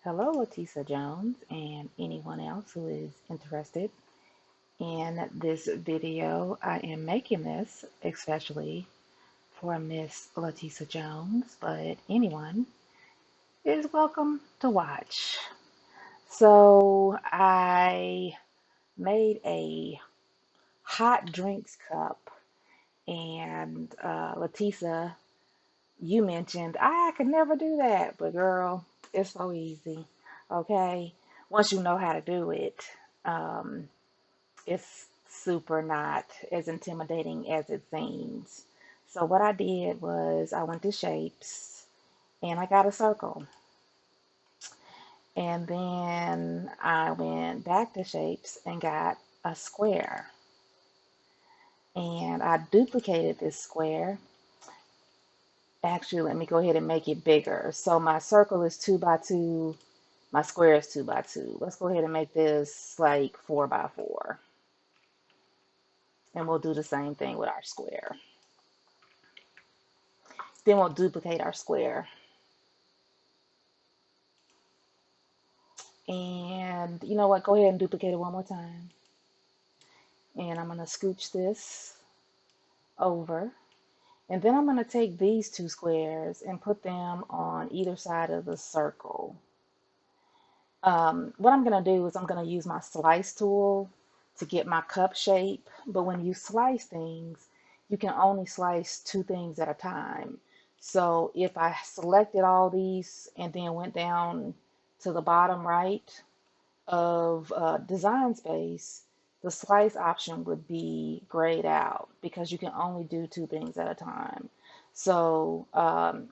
Hello, Latisa Jones, and anyone else who is interested in this video. I am making this especially for Miss Latisa Jones, but anyone is welcome to watch. So I made a hot drinks cup, and Latisa, you mentioned I could never do that, but girl, it's so easy. Okay, once you know how to do it. Um, it's super not as intimidating as it seems. So what I did was I went to shapes and I got a circle. And then I went back to shapes and got a square. And I duplicated this square. Actually, let me go ahead and make it bigger. So my circle is 2 by 2, my square is 2 by 2. Let's go ahead and make this like 4 by 4. And we'll do the same thing with our square. Then we'll duplicate our square. And you know what? Go ahead and duplicate it one more time. And I'm going to scooch this over. And then I'm going to take these two squares and put them on either side of the circle. What I'm going to do is I'm going to use my slice tool to get my cup shape. But when you slice things, you can only slice two things at a time. So if I selected all these and then went down to the bottom right of Design Space, the slice option would be grayed out because you can only do two things at a time. So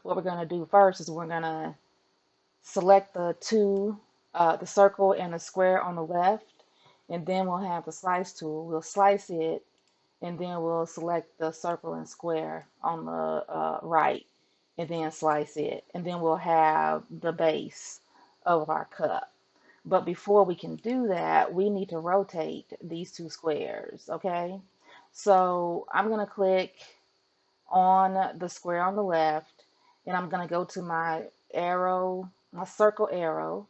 what we're going to do first is we're going to select the circle and the square on the left, and then we'll have the slice tool. We'll slice it, and then we'll select the circle and square on the right, and then slice it, and then we'll have the base of our cup. But before we can do that, we need to rotate these two squares, okay? So I'm going to click on the square on the left, and I'm going to go to my arrow, my circle arrow,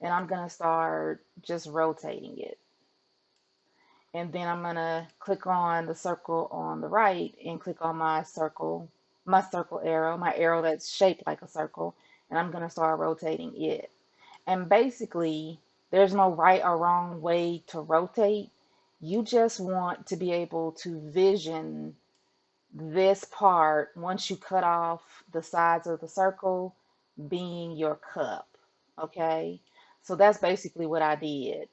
and I'm going to start just rotating it. And then I'm going to click on the circle on the right and click on my circle arrow, my arrow that's shaped like a circle, and I'm going to start rotating it. And basically, there's no right or wrong way to rotate. You just want to be able to vision this part once you cut off the sides of the circle being your cup. Okay? So that's basically what I did.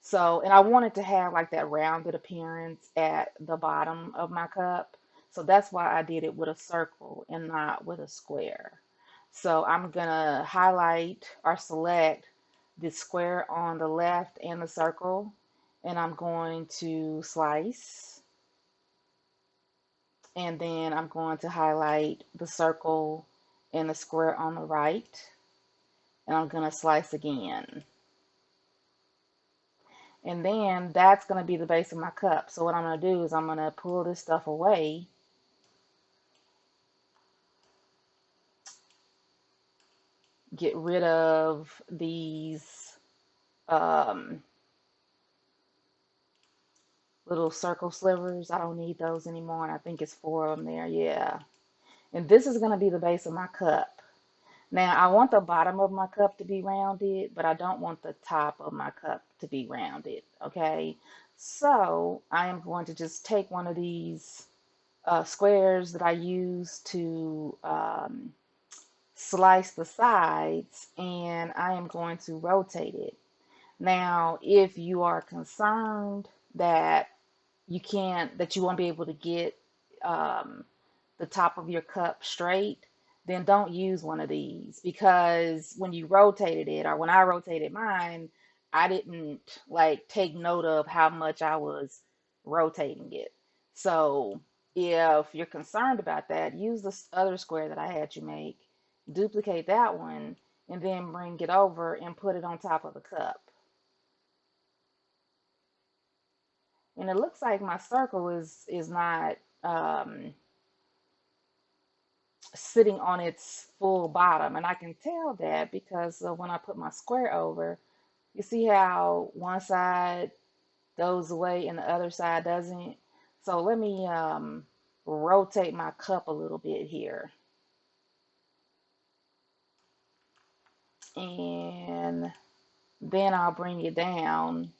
So, and I wanted to have like that rounded appearance at the bottom of my cup. So that's why I did it with a circle and not with a square. So I'm gonna highlight or select the square on the left and the circle, and I'm going to slice, and then I'm going to highlight the circle and the square on the right, and I'm gonna slice again. And then that's going to be the base of my cup. So what I'm going to do is I'm going to pull this stuff away. Get rid of these um, little circle slivers. I don't need those anymore. And I think it's 4 of them there. Yeah. And this is going to be the base of my cup. Now, I want the bottom of my cup to be rounded, but I don't want the top of my cup to be rounded. Okay. So I am going to just take one of these squares that I use to slice the sides, and I am going to rotate it. Now, if you are concerned that that you won't be able to get um, the top of your cup straight, then don't use one of these, because when you rotated it, or when I rotated mine, I didn't like take note of how much I was rotating it. So if you're concerned about that, use this other square that I had you make, duplicate that one, and then bring it over and put it on top of the cup. And it looks like my circle is not sitting on its full bottom. And I can tell that because when I put my square over, you see how one side goes away and the other side doesn't. So let me rotate my cup a little bit here. And then I'll bring it down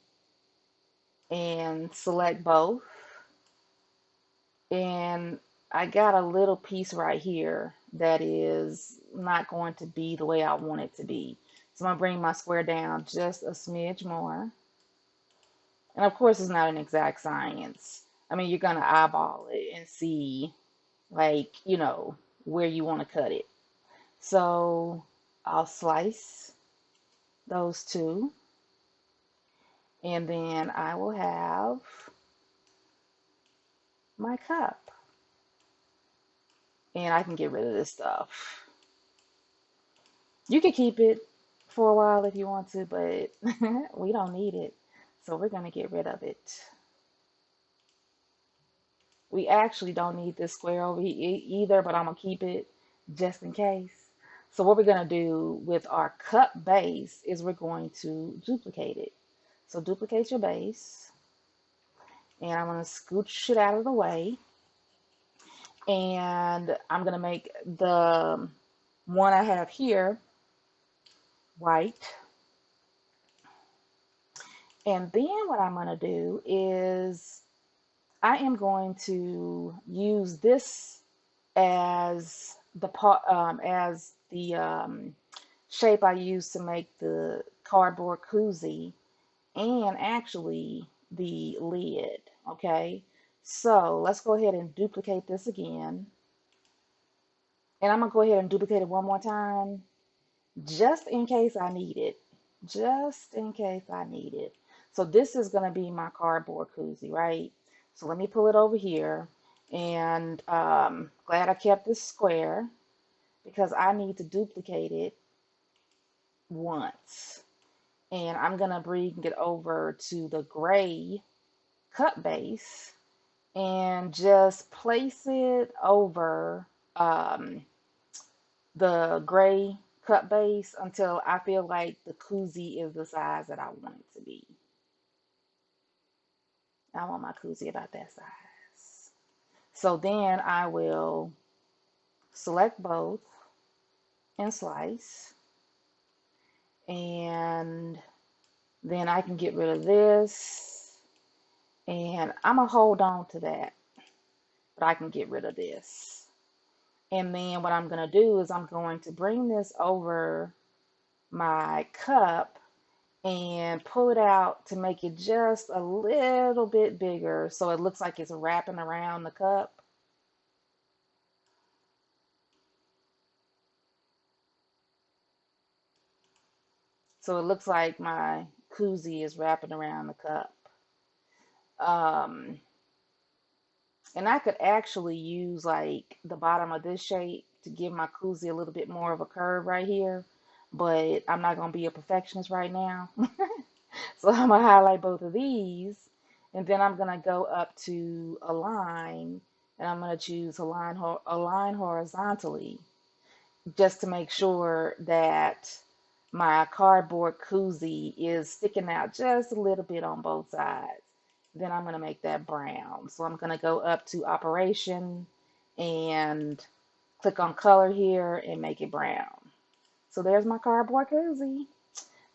and select both. And I got a little piece right here that is not going to be the way I want it to be. So I'm going to bring my square down just a smidge more. And of course, it's not an exact science. I mean, you're going to eyeball it and see, like, where you want to cut it. So I'll slice those two. And then I will have my cup. And I can get rid of this stuff. You can keep it for a while if you want to, but we don't need it. So we're going to get rid of it. We actually don't need this square over here either, but I'm going to keep it just in case. So what we're going to do with our cup base is we're going to duplicate it. So duplicate your base. And I'm going to scooch it out of the way. And I'm going to make the one I have here white. And then what I'm going to do is I am going to use this as the shape I used to make the cardboard koozie and actually the lid. Okay, so let's go ahead and duplicate this again. And I'm going to go ahead and duplicate it one more time just in case I need it. Just in case I need it. So this is going to be my cardboard koozie, right? So let me pull it over here. And glad I kept this square because I need to duplicate it once. And I'm going to bring it over to the gray cup base and just place it over the gray cup base until I feel like the koozie is the size that I want it to be. I want my koozie about that size. So then I will select both and slice. And then I can get rid of this. And I'm going to hold on to that. But I can get rid of this. And then what I'm going to do is I'm going to bring this over my cup and pull it out to make it just a little bit bigger so it looks like it's wrapping around the cup. So it looks like my koozie is wrapping around the cup. Um, and I could actually use like the bottom of this shape to give my koozie a little bit more of a curve right here, but I'm not going to be a perfectionist right now. So I'm going to highlight both of these, and then I'm going to go up to align, and I'm going to choose align horizontally just to make sure that my cardboard koozie is sticking out just a little bit on both sides. Then I'm going to make that brown. So I'm going to go up to operation and click on color here and make it brown. So there's my cardboard koozie.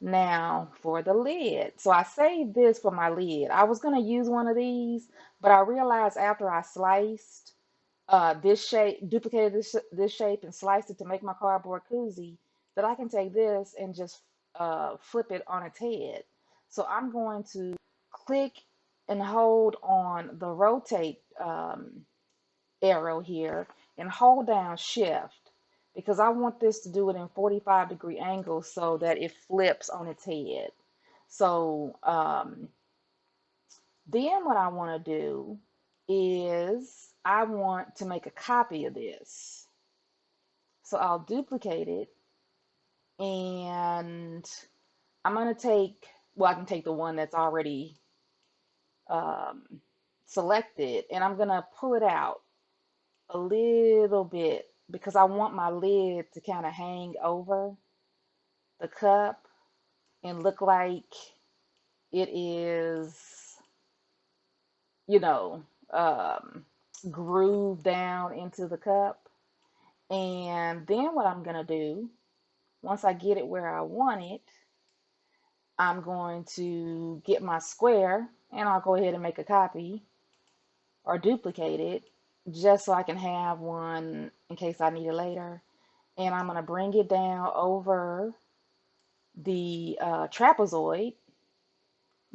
Now for the lid. So I saved this for my lid. I was going to use one of these, but I realized after I sliced this shape, duplicated this shape and sliced it to make my cardboard koozie, that I can take this and just flip it on its head. So I'm going to click and hold on the rotate arrow here and hold down shift because I want this to do it in 45-degree angles so that it flips on its head. So then what I want to do is I want to make a copy of this. So I'll duplicate it and I'm going to take, well, I can take the one that's already selected and I'm going to pull it out a little bit because I want my lid to kind of hang over the cup and look like it is, you know, um, grooved down into the cup. And then what I'm gonna do, once I get it where I want it, I'm going to get my square and I'll go ahead and make a copy or duplicate it just so I can have one in case I need it later. And I'm gonna bring it down over the trapezoid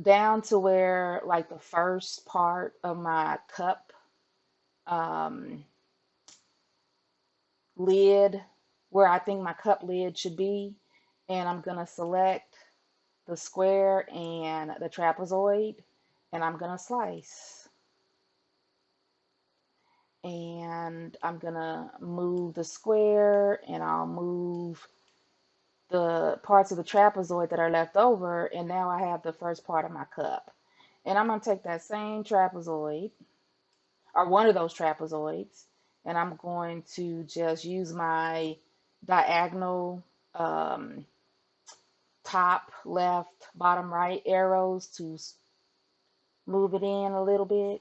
down to where like the first part of my cup um, lid, where I think my cup lid should be. And I'm gonna select the square and the trapezoid and I'm gonna slice. And I'm gonna move the square and I'll move the parts of the trapezoid that are left over, and now I have the first part of my cup. And I'm going to take that same trapezoid, or one of those trapezoids, and I'm going to just use my diagonal top, left, bottom, right arrows to move it in a little bit.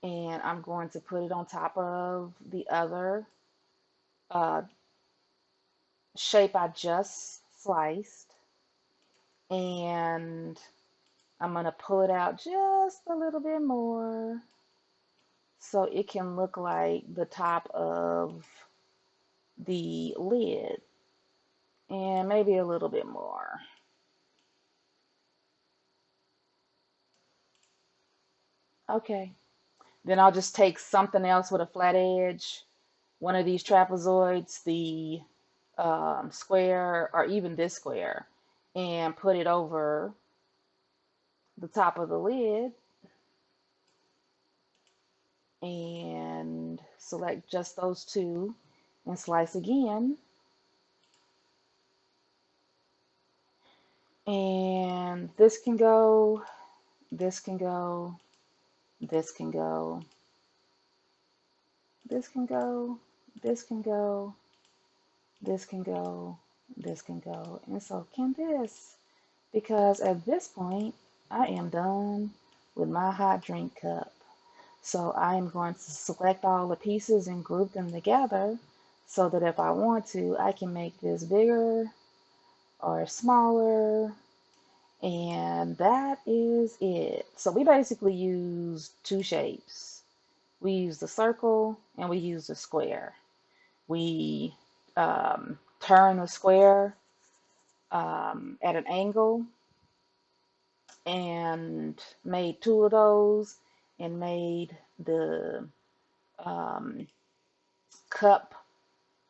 And I'm going to put it on top of the other uh, shape I just sliced. And I'm going to pull it out just a little bit more so it can look like the top of the lid, and maybe a little bit more. Okay, then I'll just take something else with a flat edge, one of these trapezoids, the square, or even this square, and put it over the top of the lid and select just those two and slice again. And this can go, this can go, this can go, this can go, this can go, this can go, this can go, and so can this. Because at this point, I am done with my hot drink cup. So I am going to select all the pieces and group them together so that if I want to, I can make this bigger or smaller. And that is it. So we basically use two shapes. We use the circle and we use the square. We turn the square at an angle and made two of those and made the um, cup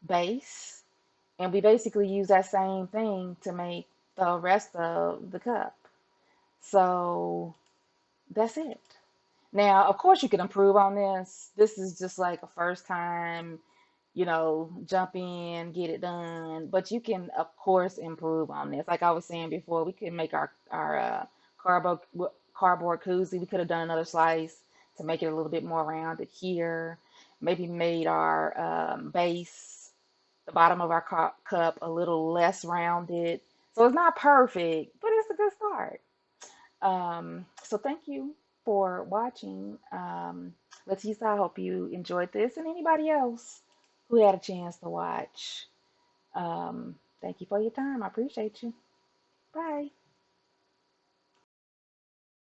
base. And we basically use that same thing to make the rest of the cup. So that's it. Now, of course, you can improve on this. This is just like a first time, jump in, get it done. But you can, of course, improve on this. Like I was saying before, we could make our cardboard cardboard koozie. We could have done another slice to make it a little bit more rounded here. Maybe made our base, the bottom of our cup, a little less rounded. So it's not perfect, but it's a good start. So thank you for watching. Latisa, I hope you enjoyed this, and anybody else who had a chance to watch. Thank you for your time. I appreciate you. Bye.